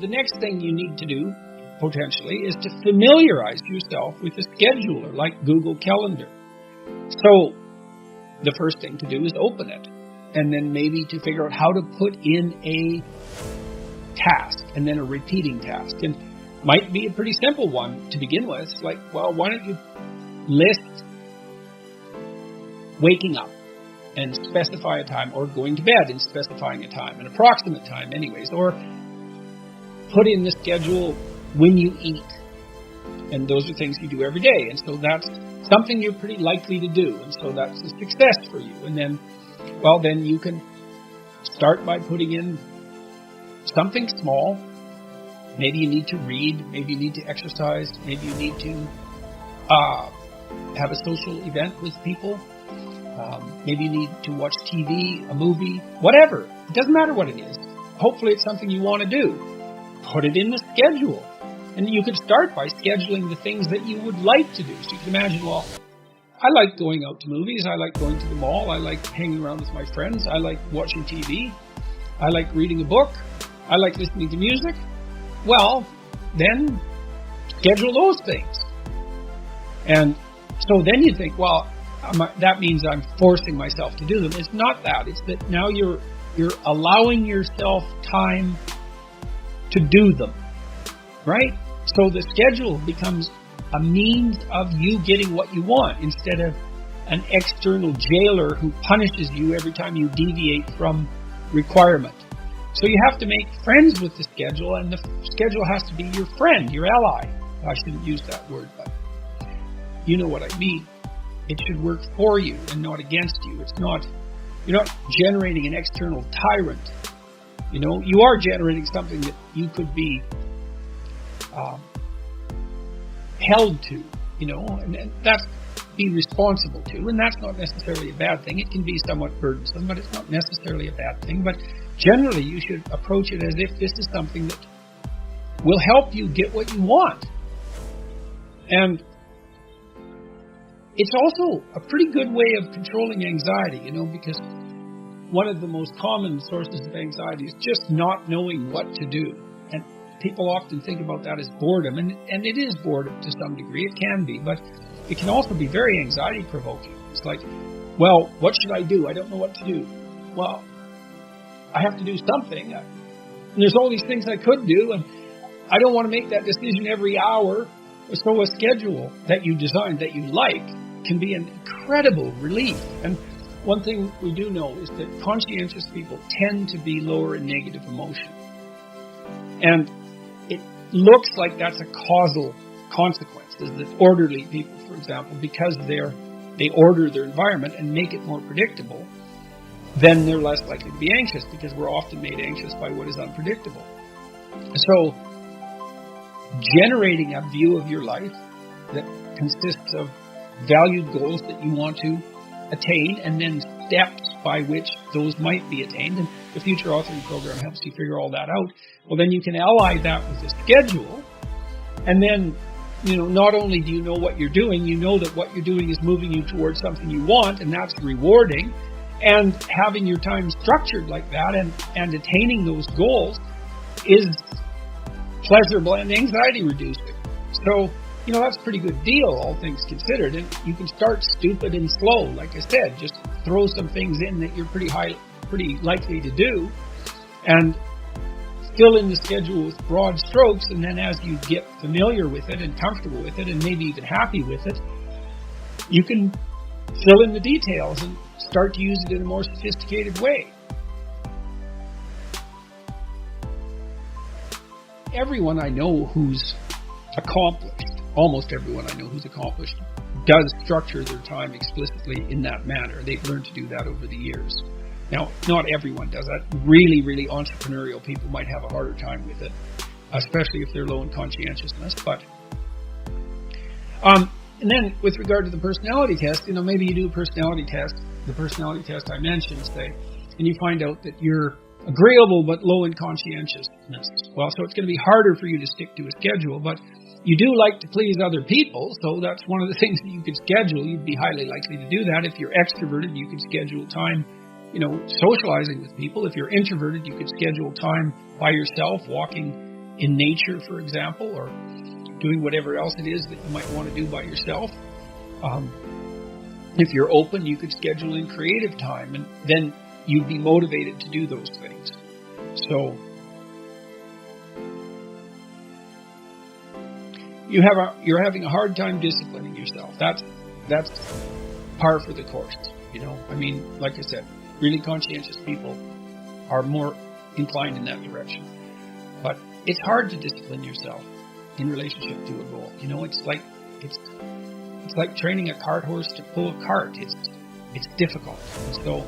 the next thing you need to do, potentially, is to familiarize yourself with a scheduler like Google Calendar. So the first thing to do is open it, and then maybe to figure out how to put in a task and then a repeating task. And might be a pretty simple one to begin with, like, well, why don't you list waking up and specify a time, or going to bed and specifying a time, an approximate time anyways, or put in the schedule when you eat. And those are things you do every day, and so that's something you're pretty likely to do, and so that's a success for you. And then, well, then you can start by putting in something small. Maybe you need to read, maybe you need to exercise, maybe you need to have a social event with people. Maybe you need to watch TV, a movie, whatever. It doesn't matter what it is. Hopefully it's something you want to do. Put it in the schedule. And you could start by scheduling the things that you would like to do. So you can imagine, well, I like going out to movies. I like going to the mall. I like hanging around with my friends. I like watching TV. I like reading a book. I like listening to music. Well, then schedule those things. And so then you think, well, that means I'm forcing myself to do them. It's not that. It's that now you're allowing yourself time to do them, right? So the schedule becomes a means of you getting what you want instead of an external jailer who punishes you every time you deviate from requirement. So you have to make friends with the schedule, and the schedule has to be your friend, your ally. I shouldn't use that word, but you know what I mean. It should work for you and not against you. You're not generating an external tyrant. You are generating something that you could be held to, and that's be responsible to, and that's not necessarily a bad thing. It can be somewhat burdensome, but it's not necessarily a bad thing. But generally, you should approach it as if this is something that will help you get what you want. And it's also a pretty good way of controlling anxiety, because one of the most common sources of anxiety is just not knowing what to do. And people often think about that as boredom, and it is boredom to some degree. It can be, but it can also be very anxiety-provoking. It's like, well, what should I do? I don't know what to do. Well, I have to do something. And there's all these things I could do, and I don't want to make that decision every hour. So a schedule that you design, that you like, can be an incredible relief. And one thing we do know is that conscientious people tend to be lower in negative emotion. And it looks like that's a causal consequence, is that orderly people, for example, because they order their environment and make it more predictable, then they're less likely to be anxious, because we're often made anxious by what is unpredictable. So generating a view of your life that consists of valued goals that you want to attain, and then steps by which those might be attained, and the Future Authoring Program helps you figure all that out. Well, then you can ally that with a schedule, and then, not only do you know what you're doing, you know that what you're doing is moving you towards something you want, and that's rewarding, and having your time structured like that and attaining those goals is pleasurable and anxiety reducing. So, that's a pretty good deal, all things considered. And you can start stupid and slow. Like I said, just throw some things in that you're pretty likely to do, and fill in the schedule with broad strokes. And then as you get familiar with it and comfortable with it, and maybe even happy with it, you can fill in the details and start to use it in a more sophisticated way. Everyone I know who's accomplished, almost everyone I know who's accomplished, does structure their time explicitly in that manner. They've learned to do that over the years. Now, not everyone does that. Really, really entrepreneurial people might have a harder time with it, especially if they're low in conscientiousness. But, and then with regard to the personality test, maybe you do a personality test, the personality test I mentioned, say, and you find out that you're agreeable but low in conscientiousness. Well, so it's going to be harder for you to stick to a schedule, but you do like to please other people, so that's one of the things that you could schedule. You'd be highly likely to do that. If you're extroverted, you could schedule time, socializing with people. If you're introverted, you could schedule time by yourself, walking in nature, for example, or doing whatever else it is that you might want to do by yourself. If you're open, you could schedule in creative time, and then you'd be motivated to do those things. So you're having a hard time disciplining yourself. That's par for the course. I mean, like I said, really conscientious people are more inclined in that direction. But it's hard to discipline yourself in relationship to a goal. It's like training a cart horse to pull a cart. It's difficult. And so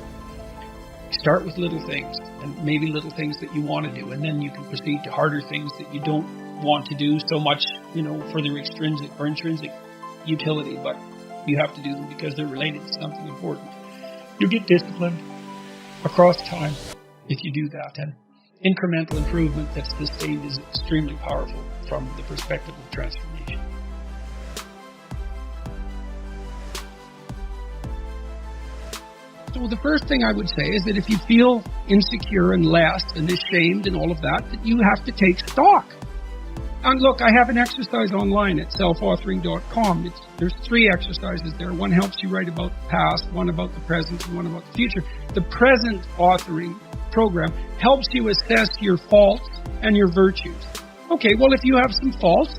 start with little things, and maybe little things that you want to do, and then you can proceed to harder things that you don't want to do so much, for their extrinsic or intrinsic utility, but you have to do them because they're related to something important. You get disciplined across time if you do that, and incremental improvement that's sustained is extremely powerful from the perspective of transformation. So the first thing I would say is that if you feel insecure and less and ashamed and all of that you have to take stock. And look, I have an exercise online at selfauthoring.com. There's 3 exercises there. One helps you write about the past, one about the present, and one about the future. The present authoring program helps you assess your faults and your virtues. Okay, well, if you have some faults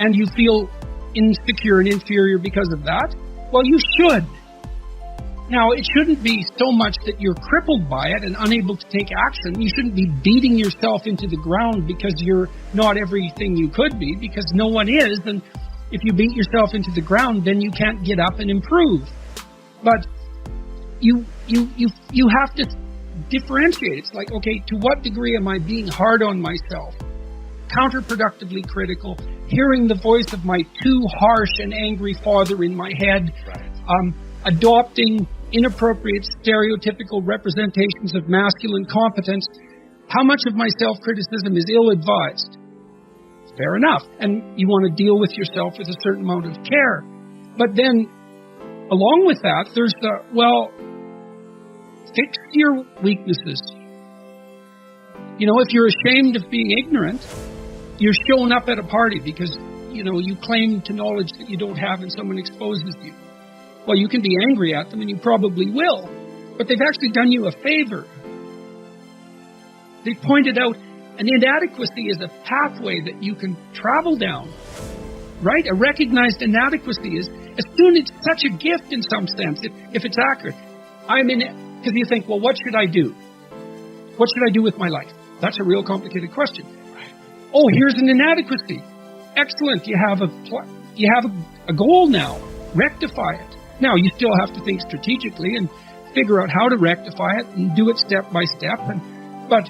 and you feel insecure and inferior because of that, well, you should. Now, it shouldn't be so much that you're crippled by it and unable to take action. You shouldn't be beating yourself into the ground because you're not everything you could be, because no one is. And if you beat yourself into the ground, then you can't get up and improve. But you have to differentiate. It's like, okay, to what degree am I being hard on myself? Counterproductively critical, hearing the voice of my too harsh and angry father in my head, right. Adopting inappropriate stereotypical representations of masculine competence. How much of my self-criticism is ill-advised? Fair enough. And you want to deal with yourself with a certain amount of care. But then, along with that, there's fix your weaknesses. If you're ashamed of being ignorant, you're showing up at a party because, you claim to knowledge that you don't have and someone exposes you. Well, you can be angry at them, and you probably will, but they've actually done you a favor. They pointed out an inadequacy is a pathway that you can travel down, right? A recognized inadequacy is, as soon as it's such a gift in some sense, if it's accurate. Because you think, well, what should I do? What should I do with my life? That's a real complicated question. Oh, here's an inadequacy. Excellent. You have a goal now. Rectify it. Now, you still have to think strategically and figure out how to rectify it and do it step by step. But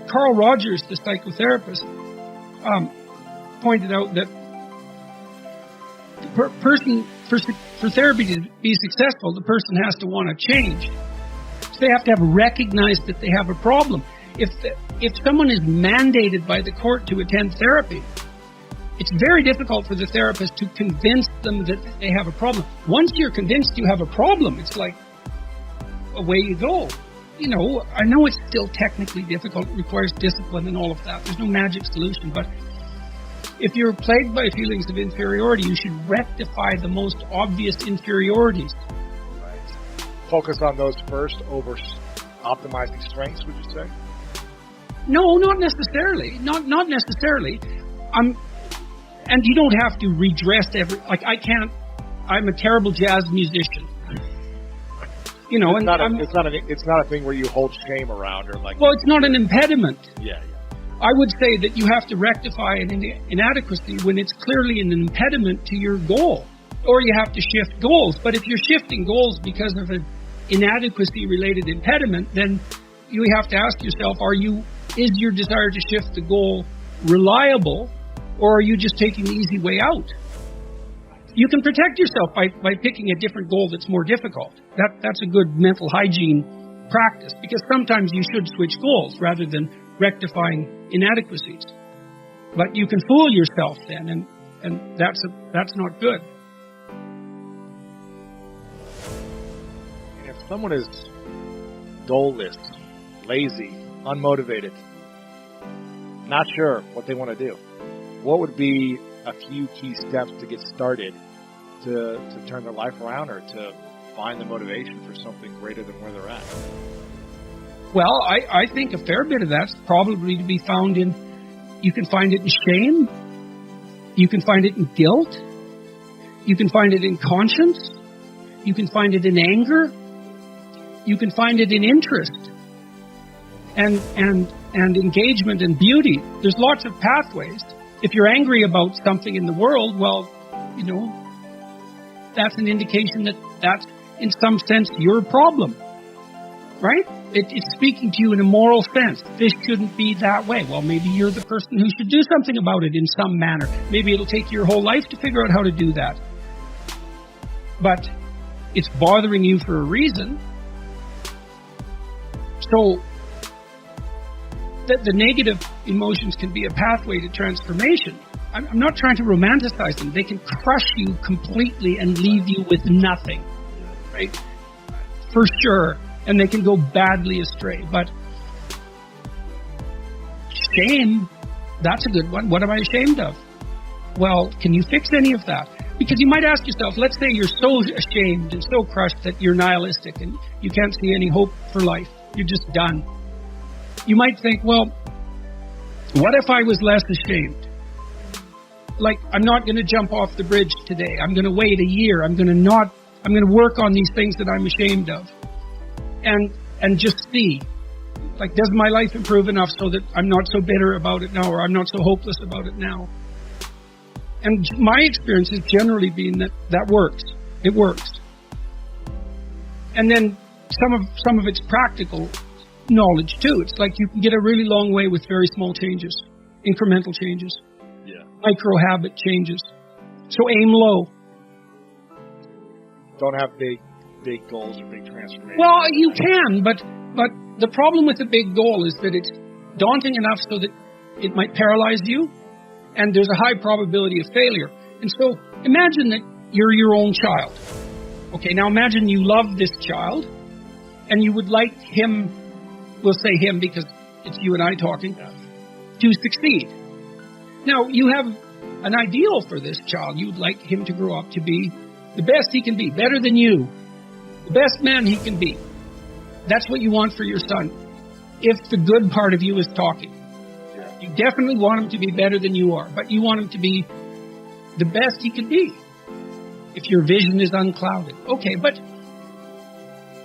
Carl Rogers, the psychotherapist, pointed out that the person, for therapy to be successful, the person has to want to change. So they have to have recognized that they have a problem. If someone is mandated by the court to attend therapy, it's very difficult for the therapist to convince them that they have a problem. Once you're convinced you have a problem, it's like, away you go. I know it's still technically difficult. It requires discipline and all of that. There's no magic solution. But if you're plagued by feelings of inferiority, you should rectify the most obvious inferiorities. Right. Focus on those first over optimizing strengths, would you say? No, not necessarily. Not necessarily. And you don't have to redress I'm a terrible jazz musician. It's not a thing where you hold shame around or like. Well, it's not an impediment. Yeah. I would say that you have to rectify an inadequacy when it's clearly an impediment to your goal, or you have to shift goals. But if you're shifting goals because of an inadequacy-related impediment, then you have to ask yourself: is your desire to shift the goal reliable? Or are you just taking the easy way out? You can protect yourself by picking a different goal that's more difficult. That's a good mental hygiene practice, because sometimes you should switch goals rather than rectifying inadequacies. But you can fool yourself then, and that's not good. And if someone is goalless, lazy, unmotivated, not sure what they want to do. What would be a few key steps to get started to turn their life around or to find the motivation for something greater than where they're at? Well, I think a fair bit of that's probably to be found in, you can find it in shame, you can find it in guilt, you can find it in conscience, you can find it in anger, you can find it in interest and engagement and beauty. There's lots of pathways. If you're angry about something in the world, well, that's an indication that that's, in some sense, your problem, right? It's speaking to you in a moral sense. This shouldn't be that way. Well, maybe you're the person who should do something about it in some manner. Maybe it'll take your whole life to figure out how to do that. But it's bothering you for a reason. So the negative emotions can be a pathway to transformation. I'm not trying to romanticize them. They can crush you completely and leave you with nothing, right? For sure. And they can go badly astray. But shame, that's a good one. What am I ashamed of? Well, can you fix any of that? Because you might ask yourself, let's say you're so ashamed and so crushed that you're nihilistic and you can't see any hope for life. You're just done. You might think, well, what if I was less ashamed? Like, I'm not going to jump off the bridge today. I'm going to wait a year. I'm going to work on these things that I'm ashamed of. And just see, like, does my life improve enough so that I'm not so bitter about it now, or I'm not so hopeless about it now? And my experience has generally been that works. It works. And then some of it's practical knowledge too. It's like you can get a really long way with very small changes, incremental changes, micro habit changes. So aim low. Don't have big goals or big transformations. Well, you can, but the problem with a big goal is that it's daunting enough so that it might paralyze you, and there's a high probability of failure. And so imagine that you're your own child. Okay, now imagine you love this child, and you would like him, we'll say him because it's you and I talking, to succeed. Now, you have an ideal for this child. You would like him to grow up to be the best he can be, better than you, the best man he can be. That's what you want for your son, if the good part of you is talking. You definitely want him to be better than you are, but you want him to be the best he can be, if your vision is unclouded. Okay, but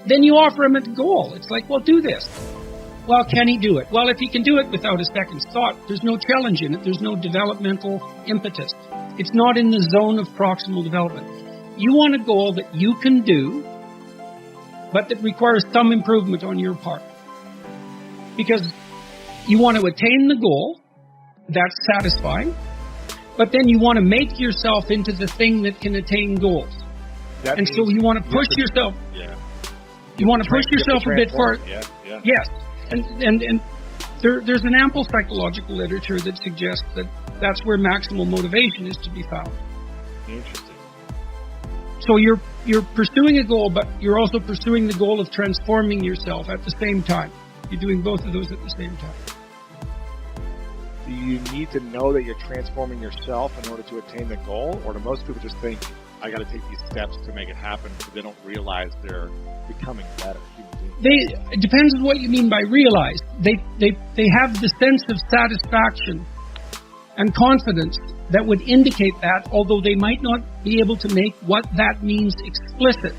then you offer him a goal. It's like, well, do this. Well, can he do it? Well, if he can do it without a second thought, there's no challenge in it. There's no developmental impetus. It's not in the zone of proximal development. You want a goal that you can do, but that requires some improvement on your part. Because you want to attain the goal, that's satisfying, but then you want to make yourself into the thing that can attain goals. And so you want to push yourself. Yeah. You want to push yourself a bit far. Yeah. Yes. And there's an ample psychological literature that suggests that that's where maximal motivation is to be found. Interesting. So you're pursuing a goal, but you're also pursuing the goal of transforming yourself at the same time. You're doing both of those at the same time. Do you need to know that you're transforming yourself in order to attain the goal? Or do most people just think, I got to take these steps to make it happen, but they don't realize they're becoming better human beings? It depends on what you mean by realize. They have the sense of satisfaction and confidence that would indicate that, although they might not be able to make what that means explicit.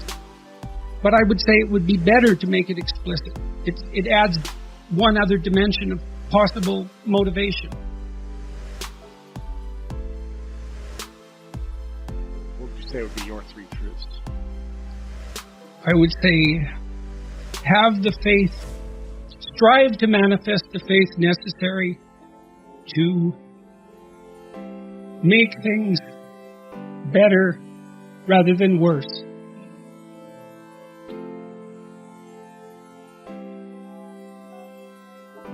But I would say it would be better to make it explicit. It adds one other dimension of possible motivation. What would you say would be your three truths? I would say, have the faith, strive to manifest the faith necessary to make things better rather than worse.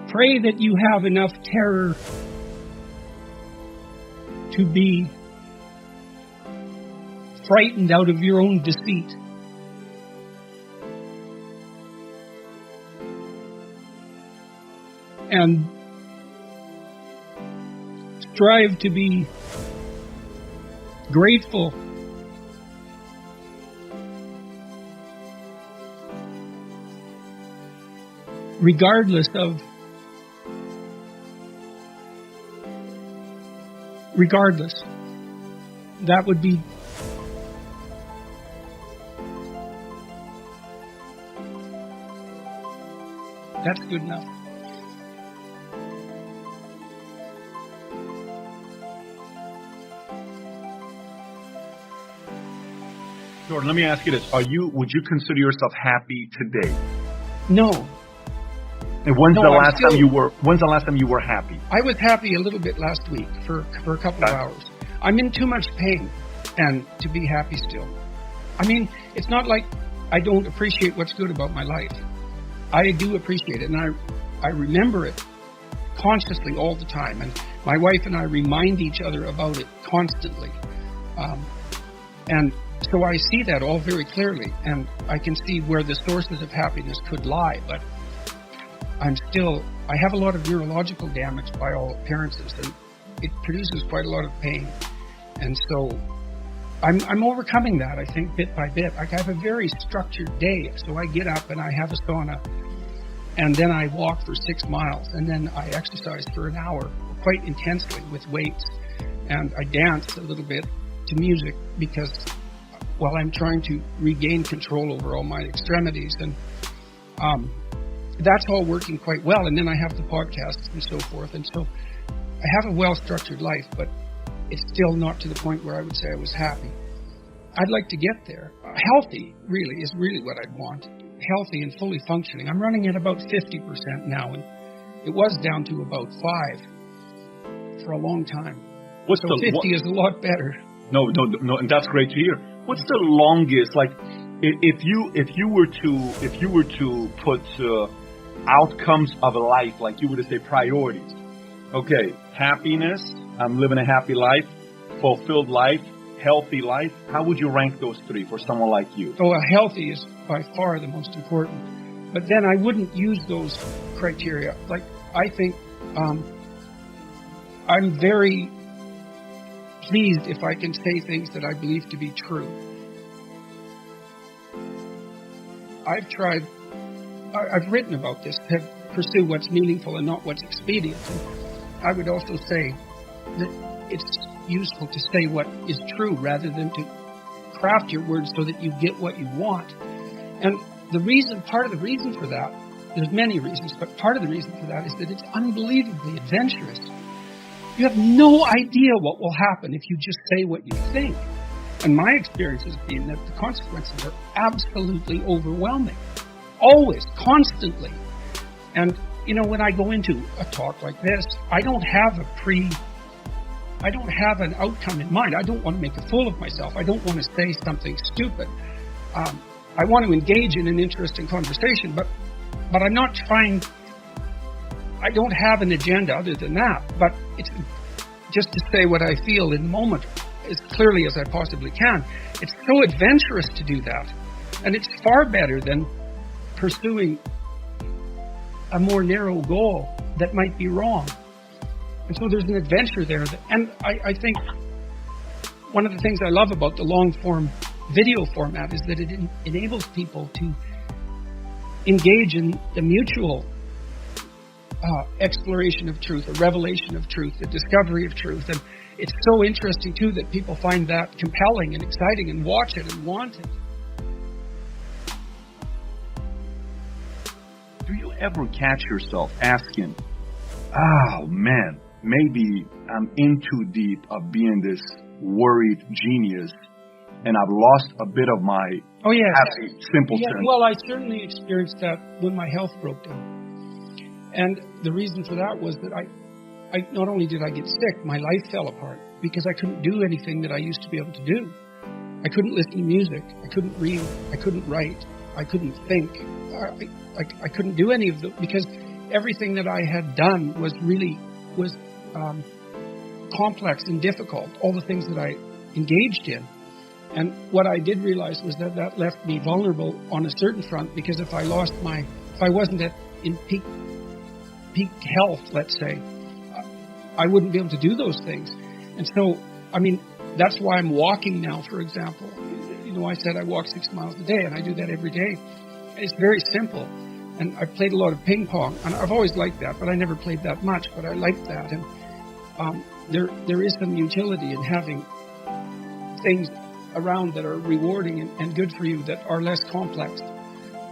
Pray that you have enough terror to be frightened out of your own deceit. And strive to be grateful. Regardless. That would be that's good enough. Jordan, let me ask you this. Would you consider yourself happy today? No. And when's the last time you were happy? I was happy a little bit last week for a couple of hours. I'm in too much pain and to be happy still. I mean, it's not like I don't appreciate what's good about my life. I do appreciate it, and I remember it consciously all the time. And my wife and I remind each other about it constantly. And so I see that all very clearly, and I can see where the sources of happiness could lie, but I have a lot of neurological damage by all appearances, and it produces quite a lot of pain. And so I'm overcoming that, I think, bit by bit. I have a very structured day, so I get up and I have a sauna, and then I walk for 6 miles, and then I exercise for an hour quite intensely with weights, and I dance a little bit to music because while I'm trying to regain control over all my extremities, and that's all working quite well. And then I have the podcasts and so forth. And so I have a well-structured life, but it's still not to the point where I would say I was happy. I'd like to get there. Healthy, really, is really what I'd want. Healthy and fully functioning. I'm running at about 50% now, and it was down to about 5 for a long time. So 50 is a lot better. No, and that's great to hear. What's the longest, like, if you were to put outcomes of a life, like you would say priorities. Okay, happiness, I'm living a happy life, fulfilled life, healthy life. How would you rank those 3 for someone like you? Oh, healthy is by far the most important. But then I wouldn't use those criteria. Like, I think I'm very pleased if I can say things that I believe to be true. I've written about this, to pursue what's meaningful and not what's expedient. And I would also say that it's useful to say what is true rather than to craft your words so that you get what you want. And part of the reason for that, there's many reasons, but part of the reason for that is that it's unbelievably adventurous. You have no idea what will happen if you just say what you think. And my experience has been that the consequences are absolutely overwhelming. Always, constantly. And, when I go into a talk like this, I don't have an outcome in mind. I don't want to make a fool of myself. I don't want to say something stupid. I want to engage in an interesting conversation, but I'm not trying. I don't have an agenda other than that, but it's just to say what I feel in the moment as clearly as I possibly can. It's so adventurous to do that, and it's far better than pursuing a more narrow goal that might be wrong. And so there's an adventure there. And I think one of the things I love about the long-form video format is that it enables people to engage in the mutual exploration of truth, a revelation of truth, the discovery of truth. And it's so interesting, too, that people find that compelling and exciting and watch it and want it. Do you ever catch yourself asking, oh, man, maybe I'm in too deep of being this worried genius and I've lost a bit of my happy simpleton? Yeah, well, I certainly experienced that when my health broke down. And the reason for that was that I not only did I get sick, my life fell apart because I couldn't do anything that I used to be able to do. I couldn't listen to music. I couldn't read. I couldn't write. I couldn't think. I couldn't do any of them because everything that I had done was complex and difficult. All the things that I engaged in. And what I did realize was that left me vulnerable on a certain front because if I wasn't in peak health, let's say, I wouldn't be able to do those things. And so, I mean, that's why I'm walking now, for example. You know, I said I walk 6 miles a day, and I do that every day. It's very simple. And I played a lot of ping pong, and I've always liked that, but I never played that much, but I liked that. And there is some utility in having things around that are rewarding and good for you that are less complex.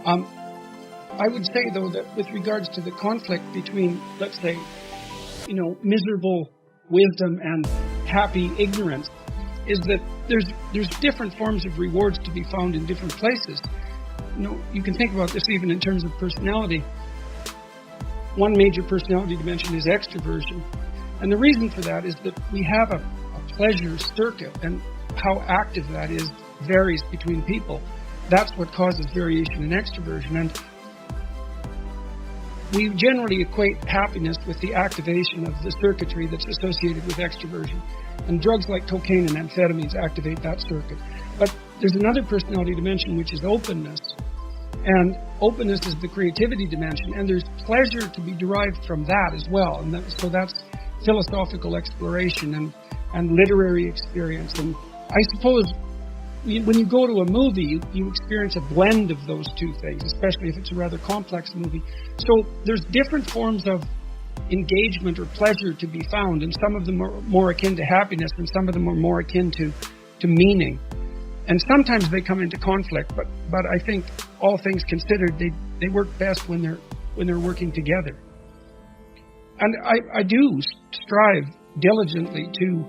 I would say, though, that with regards to the conflict between, let's say, you know, miserable wisdom and happy ignorance, is that there's different forms of rewards to be found in different places. You know, you can think about this even in terms of personality. One major personality dimension is extroversion. And the reason for that is that we have a pleasure circuit, and how active that is varies between people. That's what causes variation in extroversion. And we generally equate happiness with the activation of the circuitry that's associated with extroversion. And drugs like cocaine and amphetamines activate that circuit. But there's another personality dimension, which is openness. And openness is the creativity dimension, and there's pleasure to be derived from that as well. And so that's philosophical exploration and literary experience. And I suppose when you go to a movie, you experience a blend of those two things, especially if it's a rather complex movie. So there's different forms of engagement or pleasure to be found, and some of them are more akin to happiness, and some of them are more akin to meaning. And sometimes they come into conflict, but I think all things considered, they work best when they're working together. And I do strive diligently to,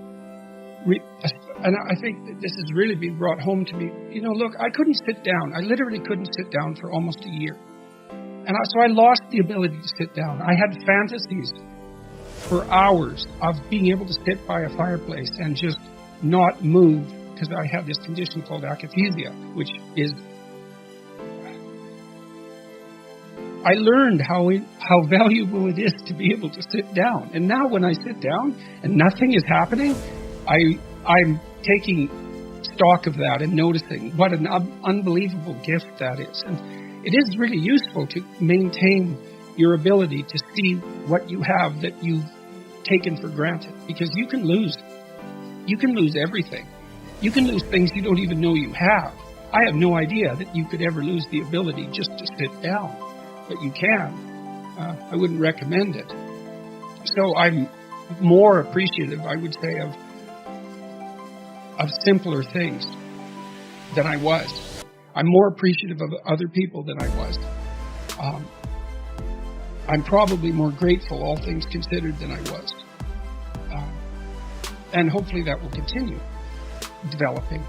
and I think that this has really been brought home to me. You know, look, I couldn't sit down. I literally couldn't sit down for almost a year. And so I lost the ability to sit down. I had fantasies for hours of being able to sit by a fireplace and just not move, because I have this condition called akathisia, which is, I learned how valuable it is to be able to sit down. And now when I sit down and nothing is happening, I'm taking stock of that and noticing what an unbelievable gift that is. And it is really useful to maintain your ability to see what you have that you've taken for granted, because you can lose everything. You can lose things you don't even know you have. I have no idea that you could ever lose the ability just to sit down, but you can. I wouldn't recommend it. So I'm more appreciative, I would say, of simpler things than I was. I'm more appreciative of other people than I was. I'm probably more grateful, all things considered, than I was. And hopefully that will continue developing.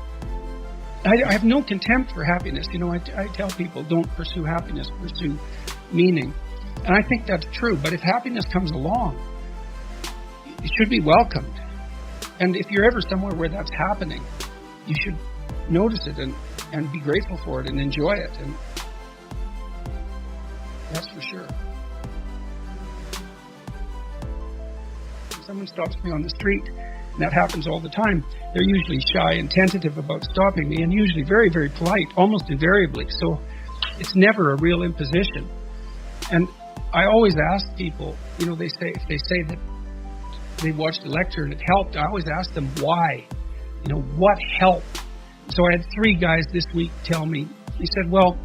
I have no contempt for happiness. You know, I tell people, don't pursue happiness, pursue meaning. And I think that's true. But if happiness comes along, it should be welcomed. And if you're ever somewhere where that's happening, you should notice it and be grateful for it and enjoy it. And that's for sure. If someone stops me on the street, and that happens all the time, they're usually shy and tentative about stopping me, and usually very, very polite, almost invariably. So it's never a real imposition. And I always ask people, you know, if they say that they watched a lecture and it helped, I always ask them why. You know, what helped? So I had 3 guys this week tell me, he said, well,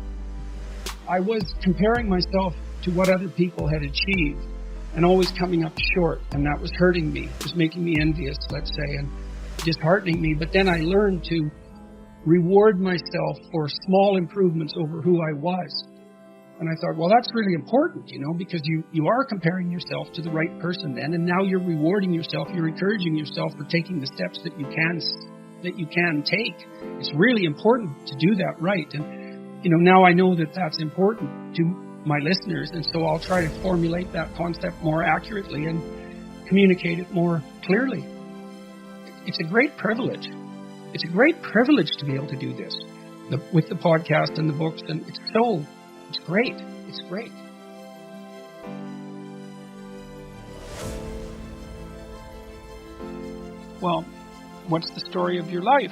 I was comparing myself to what other people had achieved and always coming up short, and that was hurting me. It was making me envious, let's say, and disheartening me. But then I learned to reward myself for small improvements over who I was. And I thought, well, that's really important, you know, because you are comparing yourself to the right person then, and now you're rewarding yourself, you're encouraging yourself for taking the steps that you can take. It's really important to do that right. And, you know, now I know that that's important to my listeners, and so I'll try to formulate that concept more accurately and communicate it more clearly. It's a great privilege. It's a great privilege to be able to do this with the podcast and the books, and it's great. It's great. Well, what's the story of your life?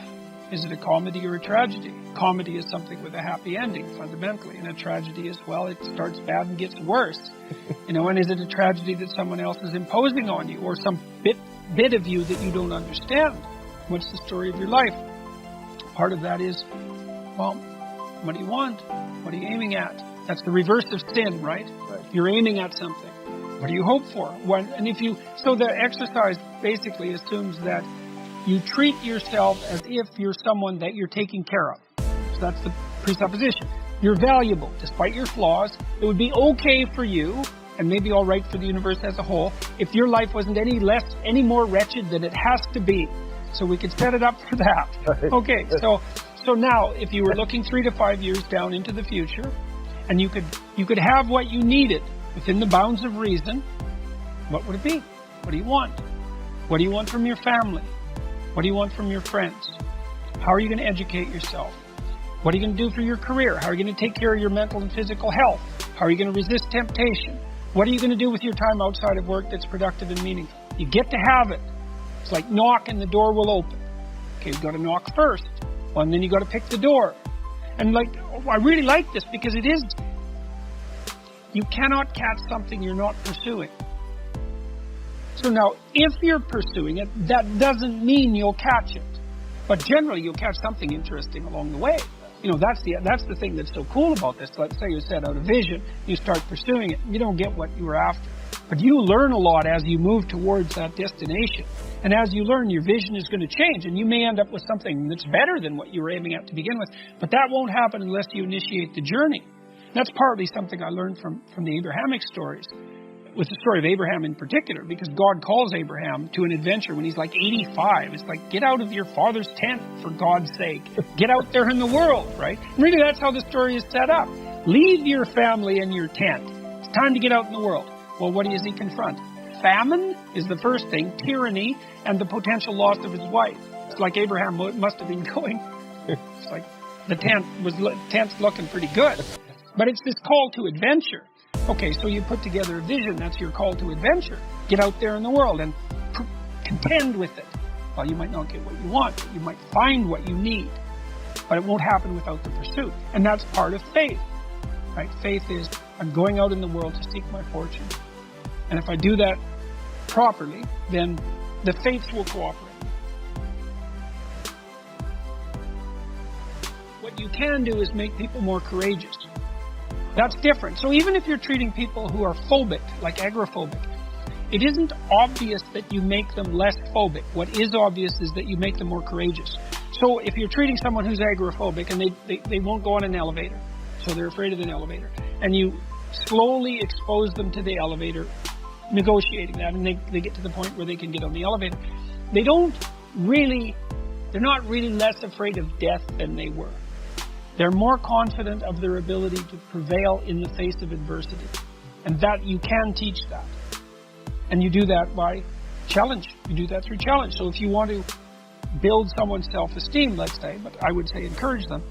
Is it a comedy or a tragedy? Comedy is something with a happy ending, fundamentally, and a tragedy is, well, it starts bad and gets worse. And is it a tragedy that someone else is imposing on you, or some bit of you that you don't understand? What's the story of your life? Part of that is, well, what do you want? What are you aiming at? That's the reverse of sin, right? You're aiming at something. What do you hope for? So the exercise basically assumes that you treat yourself as if you're someone that you're taking care of. So that's the presupposition. You're valuable, despite your flaws. It would be okay for you, and maybe all right for the universe as a whole, if your life wasn't any more wretched than it has to be. So we could set it up for that. Okay, so now, if you were looking 3 to 5 years down into the future, and you could have what you needed within the bounds of reason, what would it be? What do you want? What do you want from your family? What do you want from your friends? How are you going to educate yourself? What are you going to do for your career? How are you going to take care of your mental and physical health? How are you going to resist temptation? What are you going to do with your time outside of work that's productive and meaningful? You get to have it. It's like knock and the door will open. Okay, you've got to knock first. Well, and then you got to pick the door. And I really like this because it is, you cannot catch something you're not pursuing. So now, if you're pursuing it, that doesn't mean you'll catch it. But generally, you'll catch something interesting along the way. That's the thing that's so cool about this. Let's say you set out a vision, you start pursuing it, you don't get what you were after. But you learn a lot as you move towards that destination. And as you learn, your vision is going to change, and you may end up with something that's better than what you were aiming at to begin with. But that won't happen unless you initiate the journey. That's partly something I learned from the Abrahamic stories. With the story of Abraham in particular, because God calls Abraham to an adventure when he's like 85. It's like, get out of your father's tent, for God's sake. Get out there in the world, right? And really, that's how the story is set up. Leave your family and your tent. It's time to get out in the world. Well, what does he confront? Famine is the first thing, tyranny, and the potential loss of his wife. It's like Abraham must have been going. It's like the tent's looking pretty good. But it's this call to adventure. Okay, so you put together a vision. That's your call to adventure. Get out there in the world and contend with it. Well, you might not get what you want, but you might find what you need. But it won't happen without the pursuit. And that's part of faith. Right? Faith is, I'm going out in the world to seek my fortune. And if I do that properly, then the faiths will cooperate. What you can do is make people more courageous. That's different. So even if you're treating people who are phobic, like agoraphobic, it isn't obvious that you make them less phobic. What is obvious is that you make them more courageous. So if you're treating someone who's agoraphobic and they won't go on an elevator, so they're afraid of an elevator, and you slowly expose them to the elevator, negotiating that, and they get to the point where they can get on the elevator, they're not really less afraid of death than they were. They're more confident of their ability to prevail in the face of adversity. And that you can teach that. And you do that by challenge. You do that through challenge. So if you want to build someone's self-esteem, let's say, but I would say encourage them,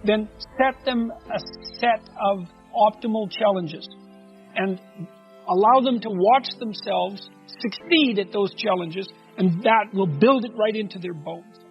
then set them a set of optimal challenges and allow them to watch themselves succeed at those challenges, and that will build it right into their bones.